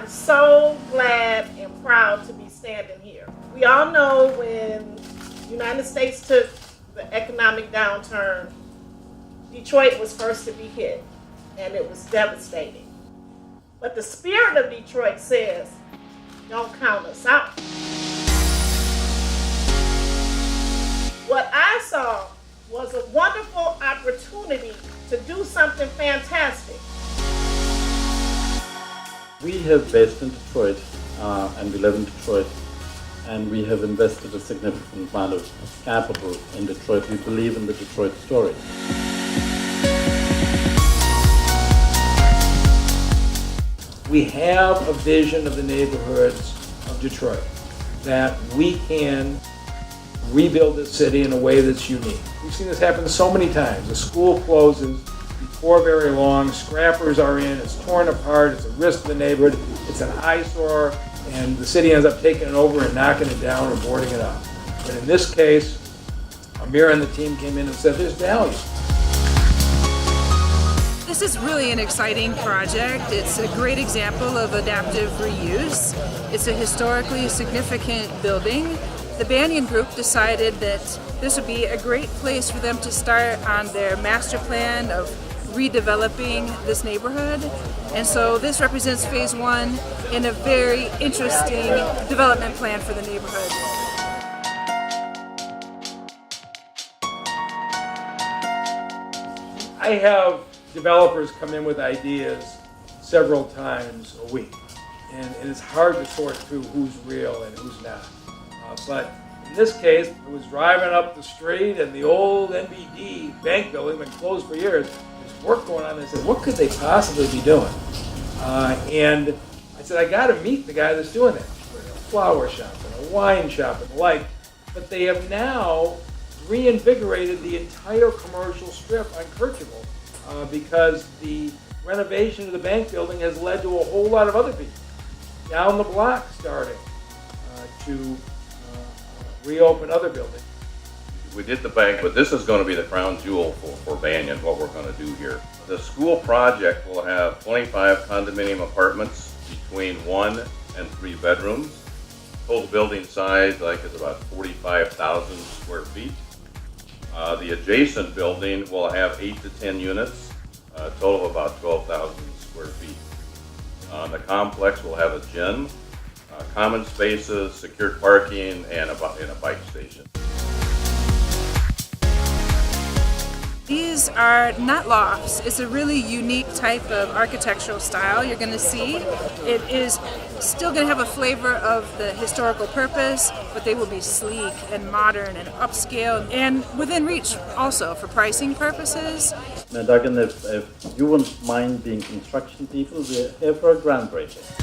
I'm so glad and proud to be standing here. We all know when the United States took the economic downturn, Detroit was first to be hit, and it was devastating. But the spirit of Detroit says, don't count us out. What I saw was a wonderful opportunity to do something fantastic. We have based in Detroit, and we live in Detroit, and we have invested a significant amount of capital in Detroit. We believe in the Detroit story. We have a vision of the neighborhoods of Detroit, that we can rebuild the city in a way that's unique. We've seen this happen so many times. A school closes before very long, scrappers are in, it's torn apart, it's a risk to the neighborhood, it's an eyesore, and the city ends up taking it over and knocking it down or boarding it up. But in this case, Amir and the team came in and said there's value. This is really an exciting project. It's a great example of adaptive reuse. It's a historically significant building. The Banyan Group decided that this would be a great place for them to start on their master plan of redeveloping this neighborhood. And so this represents phase one in a very interesting development plan for the neighborhood. I have developers come in with ideas several times a week, and it's hard to sort through who's real and who's not. But in this case, I was driving up the street and the old NBD bank building, been closed for years, there's work going on, and I said, what could they possibly be doing? And I said, I got to meet the guy that's doing that. We're in a flower shop and a wine shop and the like, but they have now reinvigorated the entire commercial strip on Kirchhoff because the renovation of the bank building has led to a whole lot of other people down the block starting to reopen other buildings. We did the bank, but this is going to be the crown jewel for Banyan, what we're going to do here. The school project will have 25 condominium apartments between 1 and 3 bedrooms. Total building size is about 45,000 square feet. The adjacent building will have 8 to 10 units, a total of about 12,000 square feet. The complex will have a gym, common spaces, secured parking, and a bike station. These are not lofts. It's a really unique type of architectural style you're going to see. It is still going to have a flavor of the historical purpose, but they will be sleek and modern and upscale and within reach also for pricing purposes. Now, Duggan, if you wouldn't mind being construction people, we're here for a groundbreaking.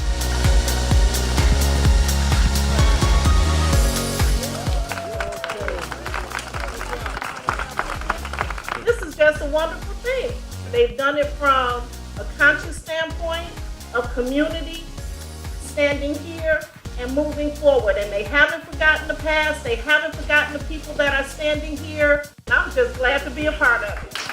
Just a wonderful thing. They've done it from a conscious standpoint of community, standing here and moving forward. And they haven't forgotten the past. They haven't forgotten the people that are standing here. I'm just glad to be a part of it.